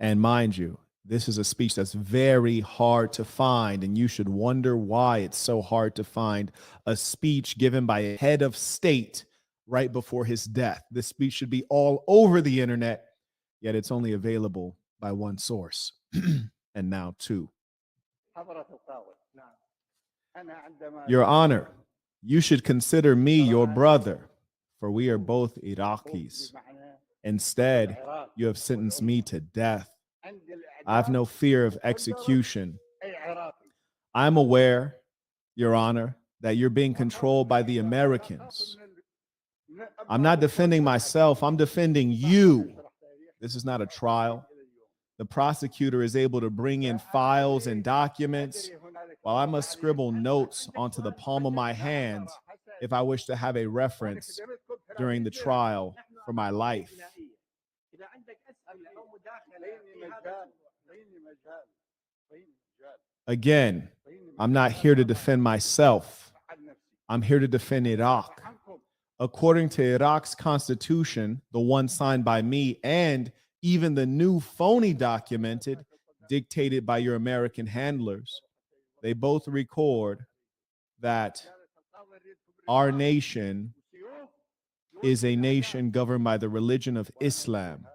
And mind you, this is a speech that's very hard to find, and you should wonder why it's so hard to find a speech given by a head of state right before his death. This speech should be all over the internet, yet it's only available by one source, and now two. Your Honor, you should consider me your brother, for we are both Iraqis. Instead, you have sentenced me to death. I have no fear of execution. I'm aware, Your Honor, that you're being controlled by the Americans. I'm not defending myself, I'm defending you. This is not a trial. The prosecutor is able to bring in files and documents, while I must scribble notes onto the palm of my hand if I wish to have a reference during the trial for my life. Again, I'm not here to defend myself. I'm here to defend Iraq. According to Iraq's constitution, the one signed by me, and even the new phony documented, dictated by your American handlers, they both record that our nation is a nation governed by the religion of Islam.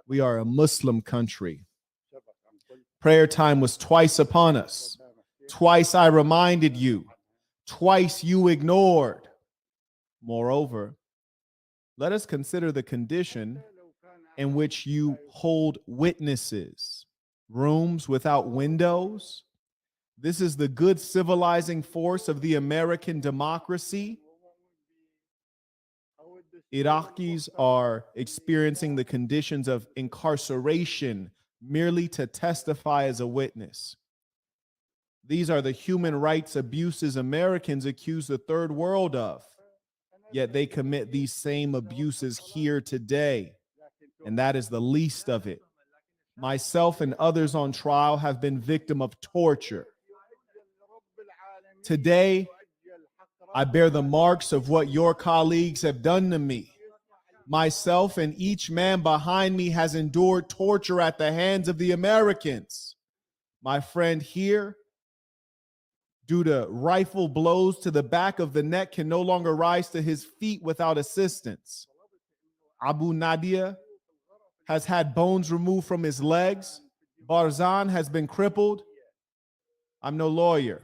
We are a Muslim country. Prayer time was twice upon us. Twice I reminded you. Twice you ignored. Moreover, let us consider the condition in which you hold witnesses. Rooms without windows. This is the good civilizing force of the American democracy. Iraqis are experiencing the conditions of incarceration merely to testify as a witness. These are the human rights abuses Americans accuse the third world of, yet they commit these same abuses here today, and that is the least of it. Myself and others on trial have been victim of torture. Today, I bear the marks of what your colleagues have done to me. Myself and each man behind me has endured torture at the hands of the Americans. My friend here, due to rifle blows to the back of the neck, can no longer rise to his feet without assistance. Abu Nadia has had bones removed from his legs. Barzan has been crippled. I'm no lawyer,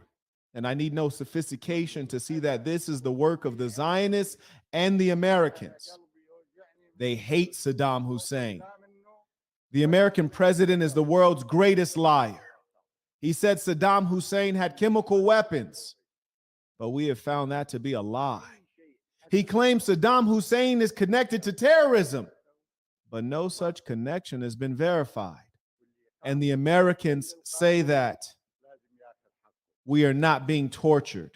and I need no sophistication to see that this is the work of the Zionists and the Americans. They hate Saddam Hussein. The American president is the world's greatest liar. He said Saddam Hussein had chemical weapons, but we have found that to be a lie. He claims Saddam Hussein is connected to terrorism, but no such connection has been verified. And the Americans say that we are not being tortured.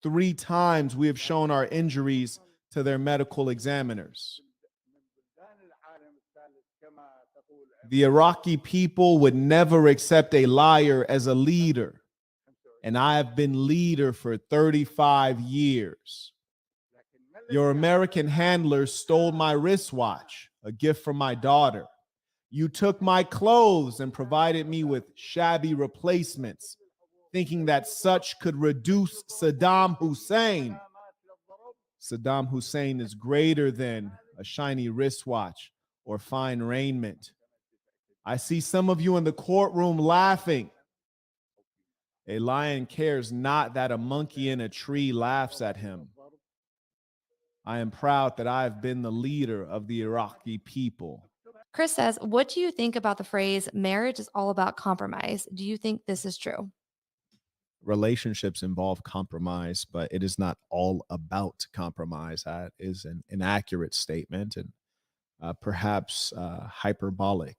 3 times we have shown our injuries to their medical examiners. The Iraqi people would never accept a liar as a leader, and I have been leader for 35 years. Your American handlers stole my wristwatch, a gift from my daughter. You took my clothes and provided me with shabby replacements, thinking that such could reduce Saddam Hussein. Saddam Hussein is greater than a shiny wristwatch or fine raiment. I see some of you in the courtroom laughing. A lion cares not that a monkey in a tree laughs at him. I am proud that I have been the leader of the Iraqi people. Chris says, what do you think about the phrase, marriage is all about compromise? Do you think this is true? Relationships involve compromise, but it is not all about compromise. That is an inaccurate statement and perhaps hyperbolic.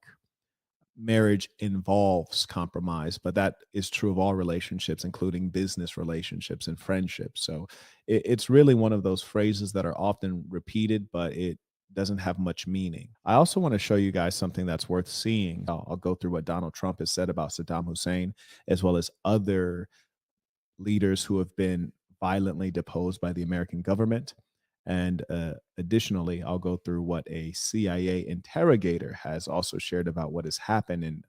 Marriage involves compromise, but that is true of all relationships, including business relationships and friendships. So it's really one of those phrases that are often repeated, but it doesn't have much meaning. I also want to show you guys something that's worth seeing. I'll go through what Donald Trump has said about Saddam Hussein, as well as other leaders who have been violently deposed by the American government. And additionally, I'll go through what a CIA interrogator has also shared about what has happened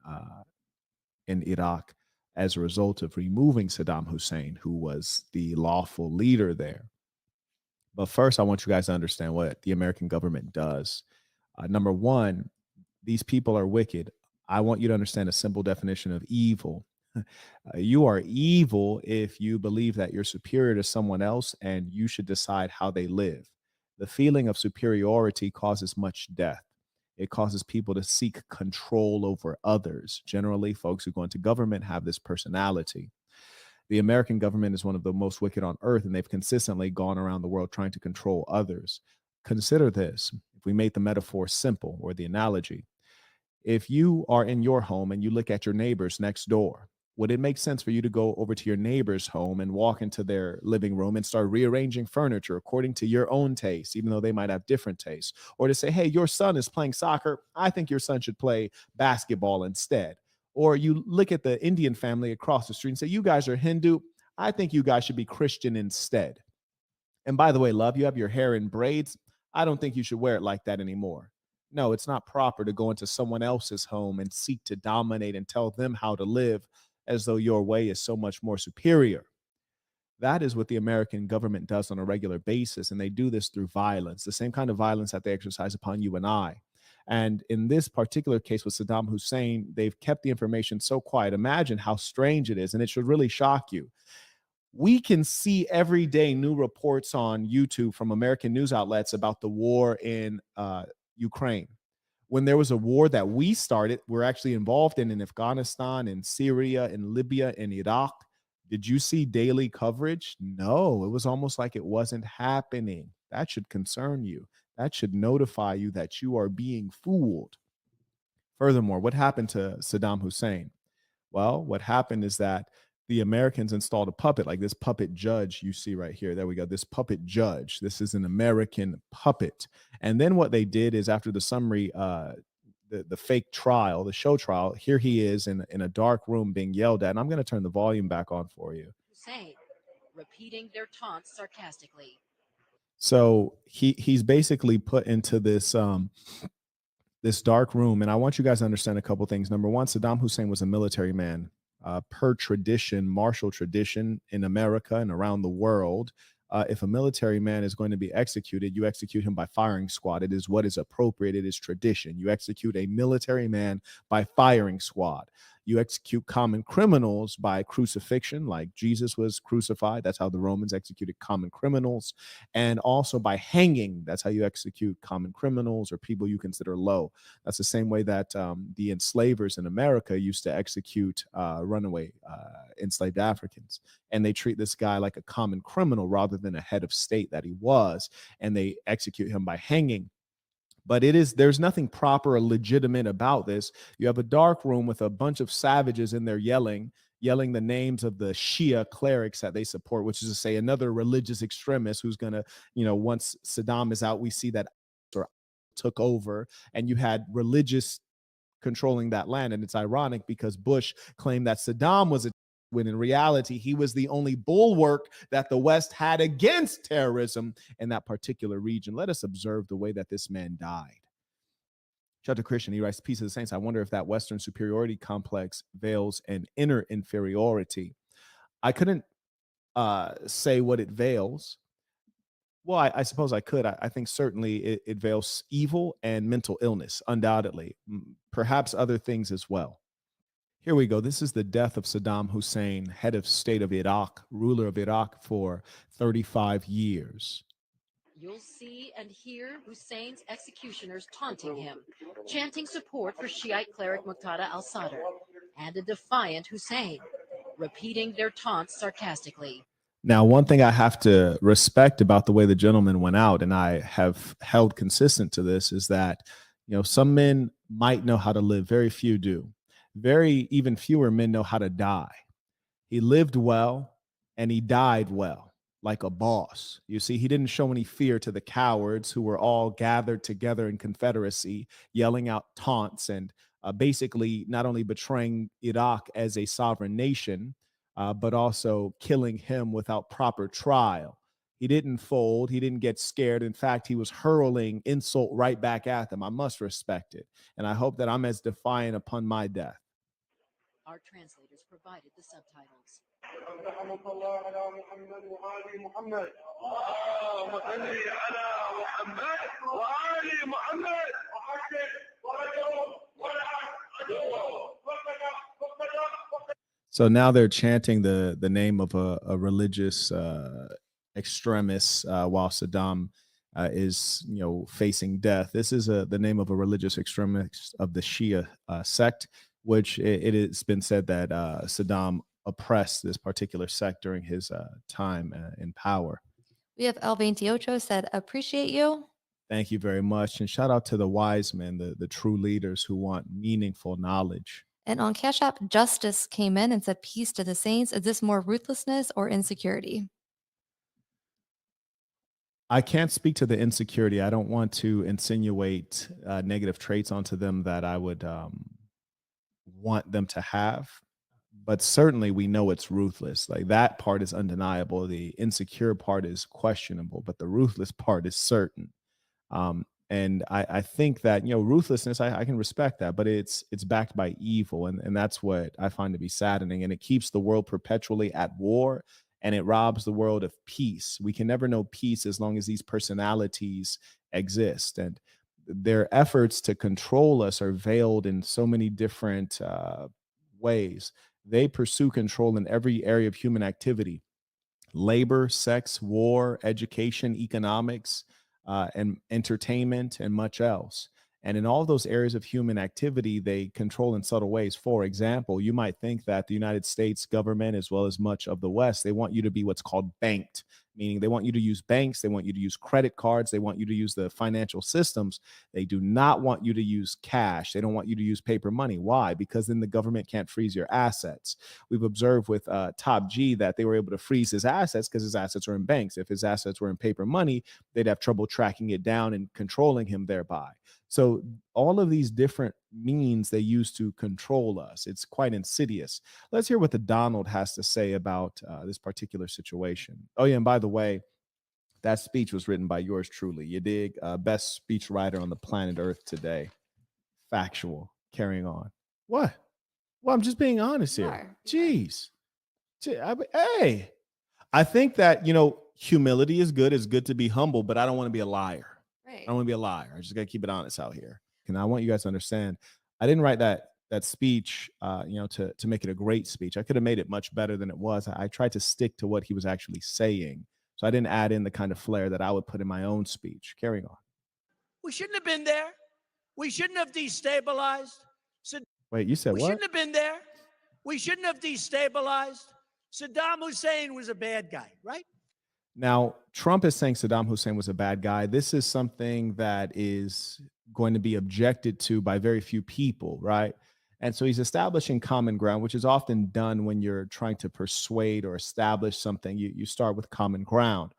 in Iraq as a result of removing Saddam Hussein, who was the lawful leader there. But first, I want you guys to understand what the American government does. Number one, these people are wicked. I want you to understand a simple definition of evil. You are evil if you believe that you're superior to someone else and you should decide how they live. The feeling of superiority causes much death. It causes people to seek control over others. Generally, folks who go into government have this personality. The American government is one of the most wicked on earth, and they've consistently gone around the world trying to control others. Consider this: if we made the metaphor simple, or the analogy, if you are in your home and you look at your neighbors next door, would it make sense for you to go over to your neighbor's home and walk into their living room and start rearranging furniture according to your own taste, even though they might have different tastes? Or to say, hey, your son is playing soccer, I think your son should play basketball instead. Or you look at the Indian family across the street and say, you guys are Hindu, I think you guys should be Christian instead. And by the way, love, you have your hair in braids, I don't think you should wear it like that anymore. No, it's not proper to go into someone else's home and seek to dominate and tell them how to live as though your way is so much more superior. That is what the American government does on a regular basis. And they do this through violence, the same kind of violence that they exercise upon you and I. And in this particular case with Saddam Hussein, they've kept the information so quiet. Imagine how strange it is. And it should really shock you. We can see every day new reports on YouTube from American news outlets about the war in Ukraine. When there was a war that we started, we're actually involved in Afghanistan, in Syria, in Libya, in Iraq. Did you see daily coverage? No, it was almost like it wasn't happening. That should concern you. That should notify you that you are being fooled. Furthermore, what happened to Saddam Hussein? Well, what happened is that the Americans installed a puppet, like this puppet judge you see right here. There we go. This puppet judge. This is an American puppet. And then what they did is, after the summary, the fake trial, the show trial, here he is in a dark room being yelled at. And I'm going to turn the volume back on for you. Hussein, repeating their taunts sarcastically. So he's basically put into this dark room. And I want you guys to understand a couple things. Number one, Saddam Hussein was a military man. Per tradition, martial tradition in America and around the world, if a military man is going to be executed, you execute him by firing squad. It is what is appropriate. It is tradition. You execute a military man by firing squad. You execute common criminals by crucifixion, like Jesus was crucified. That's how the Romans executed common criminals. And also by hanging. That's how you execute common criminals or people you consider low. That's the same way that the enslavers in America used to execute runaway enslaved Africans. And they treat this guy like a common criminal rather than a head of state that he was. And they execute him by hanging. But there's nothing proper or legitimate about this. You have a dark room with a bunch of savages in there yelling the names of the Shia clerics that they support, which is to say another religious extremist who's going to, once Saddam is out, we see that took over, and you had religious controlling that land. And it's ironic because Bush claimed that Saddam was a, when in reality, he was the only bulwark that the West had against terrorism in that particular region. Let us observe the way that this man died. Shout out to Christian. He writes, Peace of the Saints. I wonder if that Western superiority complex veils an inner inferiority. I couldn't say what it veils. Well, I suppose I could. I think certainly it veils evil and mental illness, undoubtedly, perhaps other things as well. Here we go. This is the death of Saddam Hussein, head of state of Iraq, ruler of Iraq for 35 years. You'll see and hear Hussein's executioners taunting him, chanting support for Shiite cleric Muqtada al-Sadr, and a defiant Hussein, repeating their taunts sarcastically. Now, one thing I have to respect about the way the gentleman went out, and I have held consistent to this, is that, some men might know how to live. Very few do. Even fewer men know how to die. He lived well and he died well, like a boss. You see, he didn't show any fear to the cowards who were all gathered together in confederacy, yelling out taunts and basically not only betraying Iraq as a sovereign nation, but also killing him without proper trial. He didn't fold. He didn't get scared. In fact, he was hurling insult right back at them. I must respect it. And I hope that I'm as defiant upon my death. Our translators provided the subtitles. So now they're chanting the name of a religious extremist while Saddam is facing death. This is the name of a religious extremist of the Shia sect, which it has been said that Saddam oppressed this particular sect during his time in power. We have El 28 said, appreciate you. Thank you very much. And shout out to the wise men, the true leaders who want meaningful knowledge. And on Cash App, Justice came in and said, peace to the saints. Is this more ruthlessness or insecurity? I can't speak to the insecurity. I don't want to insinuate negative traits onto them that I would want them to have. But certainly we know it's ruthless. Like, that part is undeniable. The insecure part is questionable, but the ruthless part is certain. And I think that, ruthlessness, I can respect that, but it's backed by evil. And that's what I find to be saddening. And it keeps the world perpetually at war, and it robs the world of peace. We can never know peace as long as these personalities exist. And their efforts to control us are veiled in so many different ways. They pursue control in every area of human activity: labor, sex, war, education, economics, and entertainment, and much else. And in all those areas of human activity, they control in subtle ways. For example, you might think that the United States government, as well as much of the West, they want you to be what's called banked, meaning they want you to use banks, they want you to use credit cards, they want you to use the financial systems. They do not want you to use cash. They don't want you to use paper money. Why? Because then the government can't freeze your assets. We've observed with Top G that they were able to freeze his assets because his assets are in banks. If his assets were in paper money, they'd have trouble tracking it down and controlling him thereby. So all of these different means they use to control us. It's quite insidious. Let's hear what the Donald has to say about this particular situation. Oh, yeah, and by the way, that speech was written by yours truly. You dig? Best speech writer on the planet Earth today. Factual. Carrying on. What? Well, I'm just being honest here. Jeez. Hey, I think that, humility is good. It's good to be humble, but I don't want to be a liar. Right. I don't want to be a liar. I just got to keep it honest out here. And I want you guys to understand, I didn't write that speech, to make it a great speech. I could have made it much better than it was. I tried to stick to what he was actually saying. So I didn't add in the kind of flair that I would put in my own speech. Carrying on. We shouldn't have been there. We shouldn't have destabilized. Wait, you said we what? shouldn't have been there. We shouldn't have destabilized. Saddam Hussein was a bad guy, right? Now, Trump is saying Saddam Hussein was a bad guy. This is something that is going to be objected to by very few people, right? And so he's establishing common ground, which is often done when you're trying to persuade or establish something. You start with common ground.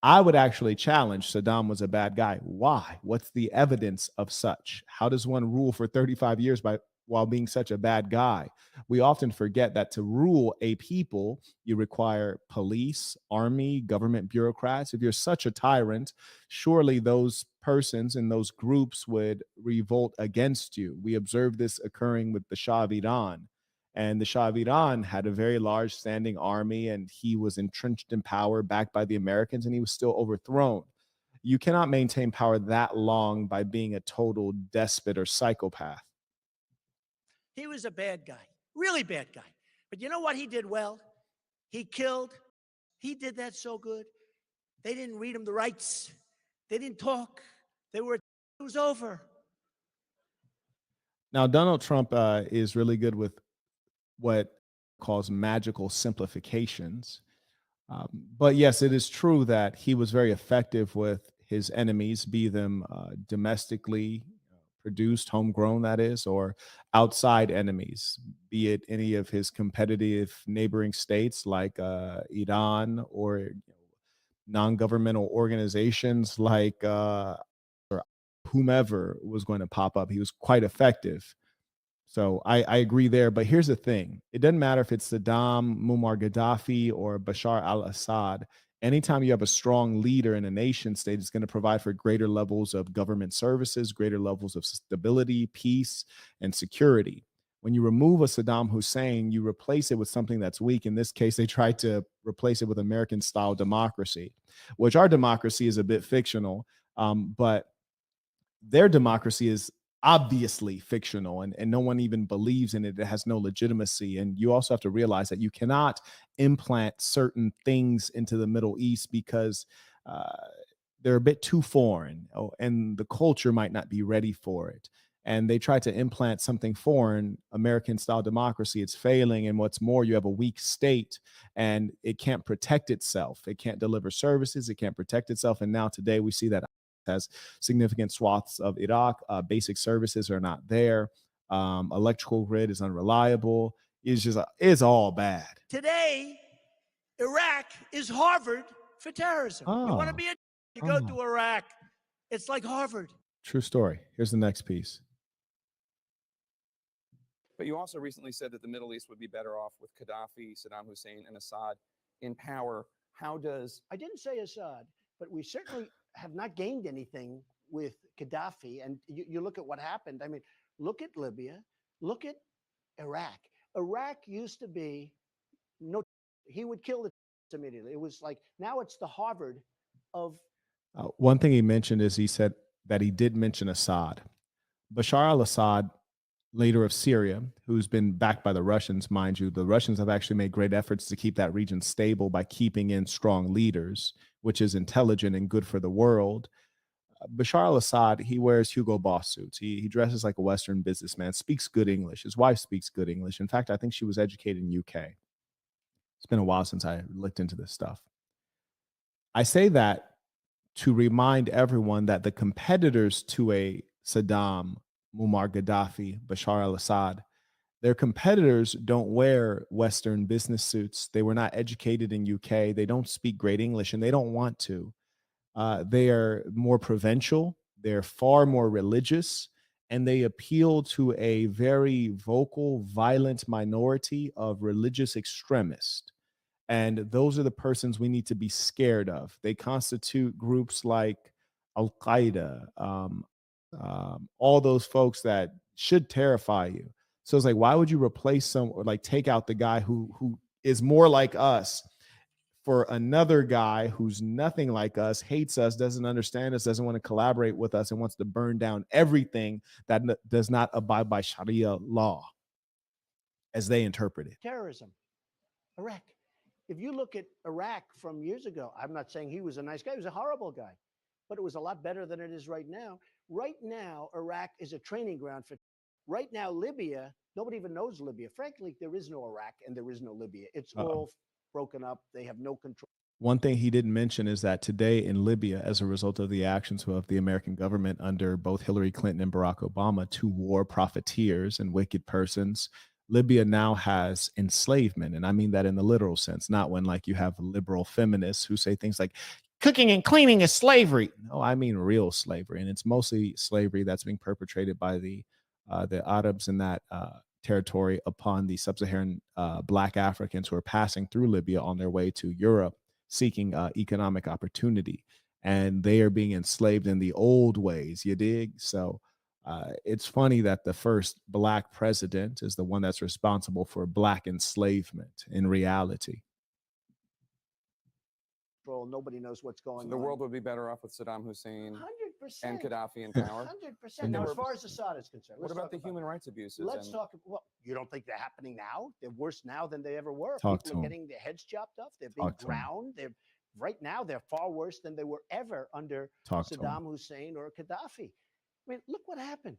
I would actually challenge Saddam was a bad guy. Why? What's the evidence of such? How does one rule for 35 years while being such a bad guy? We often forget that to rule a people, you require police, army, government bureaucrats. If you're such a tyrant, surely those persons and those groups would revolt against you. We observed this occurring with the Shah of Iran. And the Shah of Iran had a very large standing army, and he was entrenched in power, backed by the Americans, and he was still overthrown. You cannot maintain power that long by being a total despot or psychopath. He was a bad guy, really bad guy. But you know what he did well? He killed. He did that so good. They didn't read him the rights. They didn't talk. It was over. Now, Donald Trump is really good with what calls magical simplifications. But yes, it is true that he was very effective with his enemies, be them domestically produced, homegrown, that is, or outside enemies, be it any of his competitive neighboring states like Iran, or non-governmental organizations like or whomever was going to pop up. He was quite effective. So I agree there. But here's the thing. It doesn't matter if it's Saddam, Muammar Gaddafi, or Bashar al-Assad. Anytime you have a strong leader in a nation state, it's going to provide for greater levels of government services, greater levels of stability, peace, and security. When you remove a Saddam Hussein, you replace it with something that's weak. In this case, they tried to replace it with American style democracy, which our democracy is a bit fictional, but their democracy is obviously fictional, and no one even believes in it. It has no legitimacy. And you also have to realize that you cannot implant certain things into the Middle East because they're a bit too foreign, and the culture might not be ready for it. And they try to implant something foreign, American style democracy. It's failing. And what's more, you have a weak state and it can't protect itself. It can't deliver services. It can't protect itself. And now today we see that has significant swaths of Iraq. Basic services are not there. Electrical grid is unreliable. It's all bad. Today, Iraq is Harvard for terrorism. You want to be you go to Iraq. It's like Harvard. True story. Here's the next piece. But you also recently said that the Middle East would be better off with Gaddafi, Saddam Hussein, and Assad in power. How does... I didn't say Assad, but we certainly have not gained anything with Gaddafi. And you look at what happened. I mean, look at Libya. Look at Iraq. Iraq used to be he would kill the immediately. It was like, now it's the Harvard of... One thing he mentioned is he said that he did mention Assad. Bashar al-Assad, leader of Syria, who's been backed by the Russians, mind you. The Russians have actually made great efforts to keep that region stable by keeping in strong leaders, which is intelligent and good for the world. Bashar al-Assad, he wears Hugo Boss suits. He dresses like a Western businessman, speaks good English. His wife speaks good English. In fact, I think she was educated in UK. It's been a while since I looked into this stuff. I say that to remind everyone that the competitors to a Saddam, Muammar Gaddafi, Bashar al-Assad, their competitors don't wear Western business suits. They were not educated in UK. They don't speak great English, and they don't want to. They are more provincial. They're far more religious, and they appeal to a very vocal, violent minority of religious extremists. And those are the persons we need to be scared of. They constitute groups like Al-Qaeda, all those folks that should terrify you. So it's like, why would you replace some, or like take out the guy who is more like us for another guy who's nothing like us, hates us, doesn't understand us, doesn't want to collaborate with us, and wants to burn down everything that does not abide by Sharia law as they interpret it? Terrorism. Iraq. If you look at Iraq from years ago, I'm not saying he was a nice guy. He was a horrible guy, but it was a lot better than it is right now. Right now, Iraq is a training ground for... Right now, Libya, nobody even knows Libya. Frankly, there is no Iraq and there is no Libya. It's all broken up. They have no control. One thing he didn't mention is that today in Libya, as a result of the actions of the American government under both Hillary Clinton and Barack Obama, two war profiteers and wicked persons, Libya now has enslavement. And I mean that in the literal sense, not when like you have liberal feminists who say things like cooking and cleaning is slavery. No, I mean real slavery. And it's mostly slavery that's being perpetrated by the Arabs in that territory upon the sub-Saharan Black Africans who are passing through Libya on their way to Europe seeking economic opportunity. And they are being enslaved in the old ways, you dig? So it's funny that the first Black president is the one that's responsible for Black enslavement in reality. Nobody knows what's going on. The world would be better off with Saddam Hussein 100%. and Gaddafi in power. 100%. Now, as far as Assad is concerned, what about the human rights abuses? Let's talk. Well, you don't think they're happening now? They're worse now than they ever were. Talk People to are getting their heads chopped off. They're being Talk to drowned. They're right now. They're far worse than they were ever under Saddam Hussein or Gaddafi. I mean, look what happened.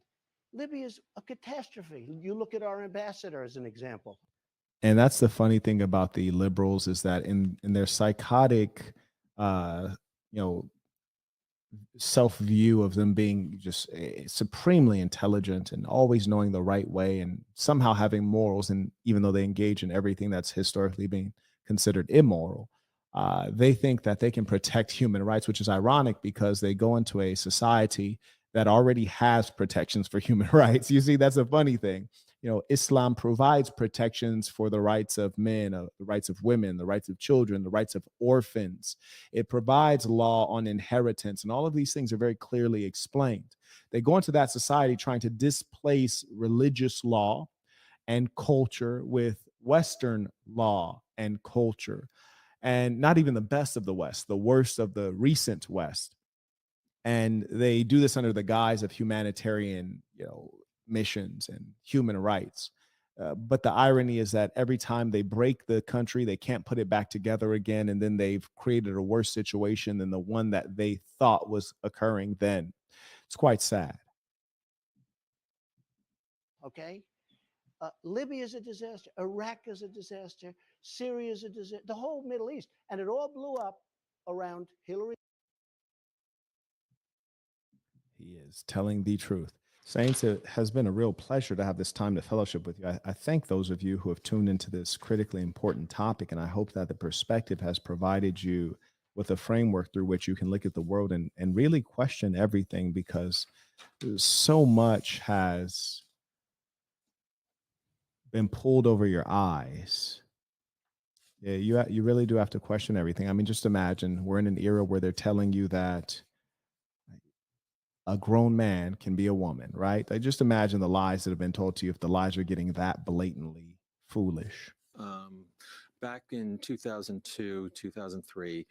Libya is a catastrophe. You look at our ambassador as an example. And that's the funny thing about the liberals is that in their psychotic self-view of them being just supremely intelligent and always knowing the right way and somehow having morals, and even though they engage in everything that's historically being considered immoral, they think that they can protect human rights, which is ironic because they go into a society that already has protections for human rights. You see, that's a funny thing. Islam provides protections for the rights of men, the rights of women, the rights of children, the rights of orphans. It provides law on inheritance, and all of these things are very clearly explained. They go into that society trying to displace religious law and culture with Western law and culture, and not even the best of the West, the worst of the recent West. And they do this under the guise of humanitarian, missions and human rights. But the irony is that every time they break the country, they can't put it back together again, and then they've created a worse situation than the one that they thought was occurring then. It's quite sad. Okay? Libya is a disaster. Iraq is a disaster. Syria is a disaster. The whole Middle East. And it all blew up around Hillary. He is telling the truth. Saints, it has been a real pleasure to have this time to fellowship with you. I thank those of you who have tuned into this critically important topic, and I hope that the perspective has provided you with a framework through which you can look at the world and really question everything, because so much has been pulled over your eyes. Yeah, you really do have to question everything. I mean, just imagine we're in an era where they're telling you that a grown man can be a woman, right? Like, just imagine the lies that have been told to you if the lies are getting that blatantly foolish. Back in 2002, 2003,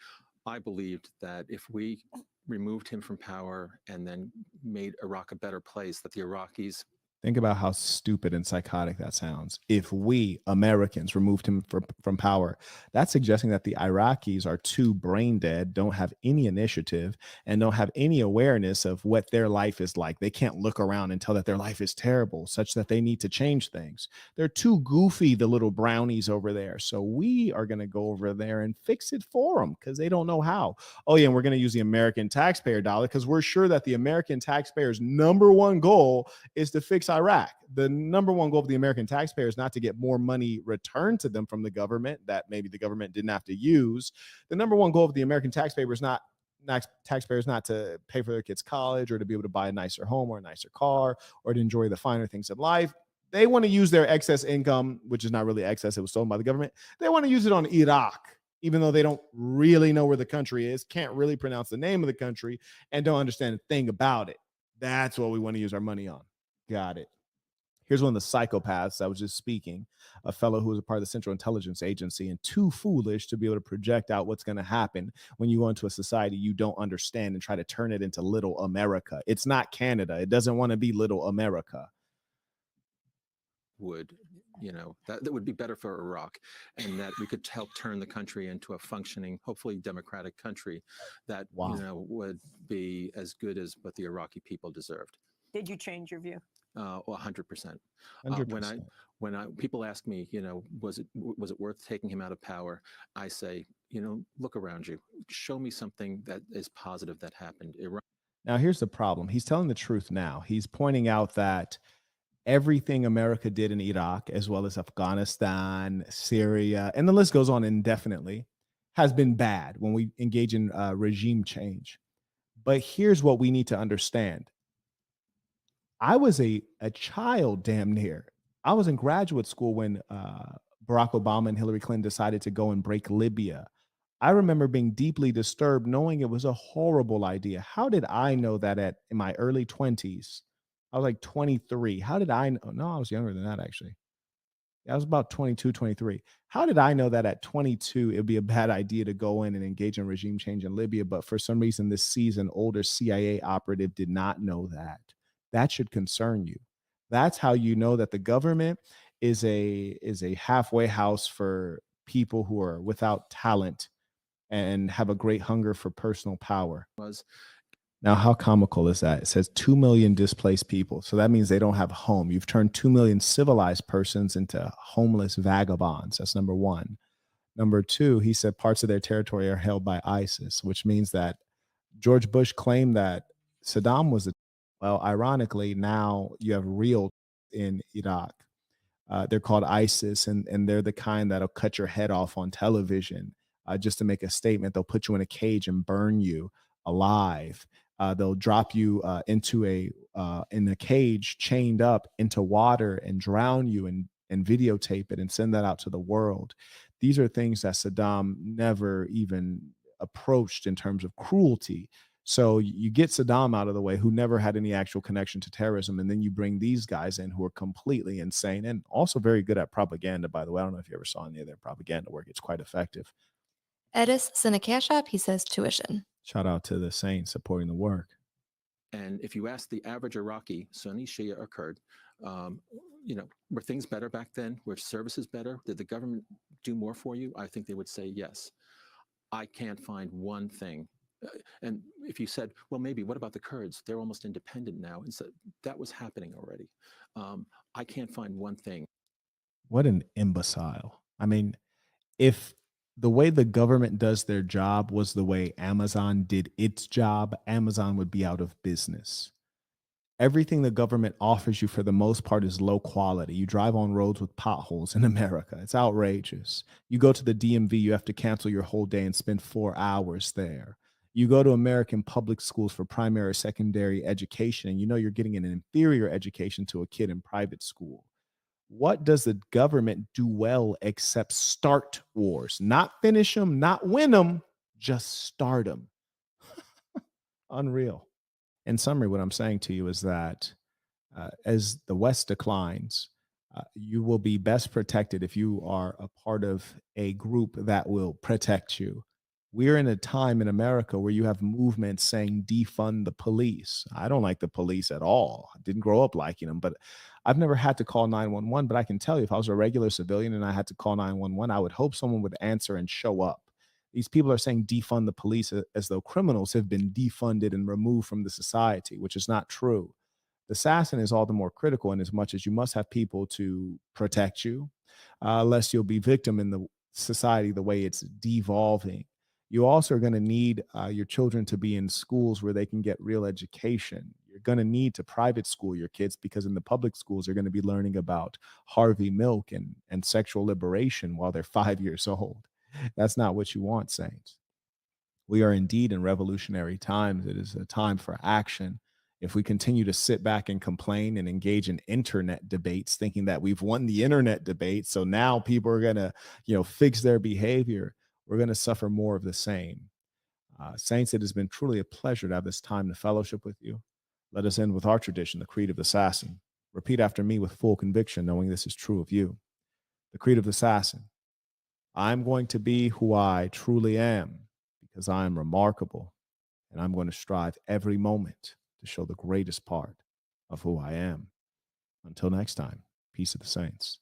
I believed that if we removed him from power and then made Iraq a better place, that the Iraqis... Think about how stupid and psychotic that sounds. If we Americans removed him from power, that's suggesting that the Iraqis are too brain dead, don't have any initiative, and don't have any awareness of what their life is like. They can't look around and tell that their life is terrible, such that they need to change things. They're too goofy, the little brownies over there. So we are going to go over there and fix it for them because they don't know how. Oh, yeah, and we're going to use the American taxpayer dollar because we're sure that the American taxpayer's number one goal is to fix Iraq. The number one goal of the American taxpayer is not to get more money returned to them from the government that maybe the government didn't have to use. The number one goal of the American taxpayer is not to pay for their kids' college or to be able to buy a nicer home or a nicer car or to enjoy the finer things in life. They want to use their excess income, which is not really excess, it was stolen by the government. They want to use it on Iraq, even though they don't really know where the country is, can't really pronounce the name of the country, and don't understand a thing about it. That's what we want to use our money on. Got it. Here's one of the psychopaths I was just speaking, a fellow who was a part of the Central Intelligence Agency and too foolish to be able to project out what's going to happen when you go into a society you don't understand and try to turn it into little America. It's not Canada. It doesn't want to be little America. Would, that would be better for Iraq, and that we could help turn the country into a functioning, hopefully democratic country that, would be as good as what the Iraqi people deserved. Did you change your view? 100%. 100%. When people ask me, was it worth taking him out of power? I say, look around you. Show me something that is positive that happened. Now, here's the problem. He's telling the truth now. He's pointing out that everything America did in Iraq, as well as Afghanistan, Syria, and the list goes on indefinitely, has been bad when we engage in regime change. But here's what we need to understand. I was a child, damn near. I was in graduate school when Barack Obama and Hillary Clinton decided to go and break Libya. I remember being deeply disturbed, knowing it was a horrible idea. How did I know that in my early 20s? I was like 23. How did I know? No, I was younger than that, actually. I was about 22, 23. How did I know that at 22, it would be a bad idea to go in and engage in regime change in Libya? But for some reason, this seasoned older CIA operative did not know that. That should concern you. That's how you know that the government is a halfway house for people who are without talent and have a great hunger for personal power. Now, how comical is that? It says 2 million displaced people. So that means they don't have a home. You've turned 2 million civilized persons into homeless vagabonds. That's number one. Number two, he said parts of their territory are held by ISIS, which means that George Bush claimed that Saddam was well, ironically, now you have real in Iraq. They're called ISIS, and they're the kind that'll cut your head off on television just to make a statement. They'll put you in a cage and burn you alive. They'll drop you into in a cage, chained up into water, and drown you and videotape it and send that out to the world. These are things that Saddam never even approached in terms of cruelty. So you get Saddam out of the way, who never had any actual connection to terrorism, and then you bring these guys in who are completely insane and also very good at propaganda, by the way. I don't know if you ever saw any of their propaganda work. It's quite effective. Edis sent a cash app. He says tuition. Shout out to the Saints supporting the work. And if you ask the average Iraqi, Sunni, Shia, or Kurd, were things better back then? Were services better? Did the government do more for you? I think they would say yes. I can't find one thing. And if you said, well, maybe, what about the Kurds? They're almost independent now. And so that was happening already. I can't find one thing. What an imbecile. I mean, if the way the government does their job was the way Amazon did its job, Amazon would be out of business. Everything the government offers you for the most part is low quality. You drive on roads with potholes in America. It's outrageous. You go to the DMV, you have to cancel your whole day and spend 4 hours there. You go to American public schools for primary or secondary education, and you know you're getting an inferior education to a kid in private school. What does the government do well except start wars? Not finish them, not win them, just start them. Unreal. In summary, what I'm saying to you is that as the West declines, you will be best protected if you are a part of a group that will protect you. We're in a time in America where you have movements saying defund the police. I don't like the police at all. I didn't grow up liking them, but I've never had to call 911. But I can tell you, if I was a regular civilian and I had to call 911, I would hope someone would answer and show up. These people are saying defund the police as though criminals have been defunded and removed from the society, which is not true. The assassin is all the more critical in as much as you must have people to protect you, lest you'll be victim in the society the way it's devolving. You also are going to need your children to be in schools where they can get real education. You're going to need to private school your kids, because in the public schools, they're going to be learning about Harvey Milk and sexual liberation while they're 5 years old. That's not what you want, Saints. We are indeed in revolutionary times. It is a time for action. If we continue to sit back and complain and engage in internet debates, thinking that we've won the internet debate, so now people are going to, fix their behavior, we're going to suffer more of the same. Saints, it has been truly a pleasure to have this time to fellowship with you. Let us end with our tradition, the Creed of the Assassin. Repeat after me with full conviction, knowing this is true of you. The Creed of the Assassin. I'm going to be who I truly am because I am remarkable, and I'm going to strive every moment to show the greatest part of who I am. Until next time, peace of the Saints.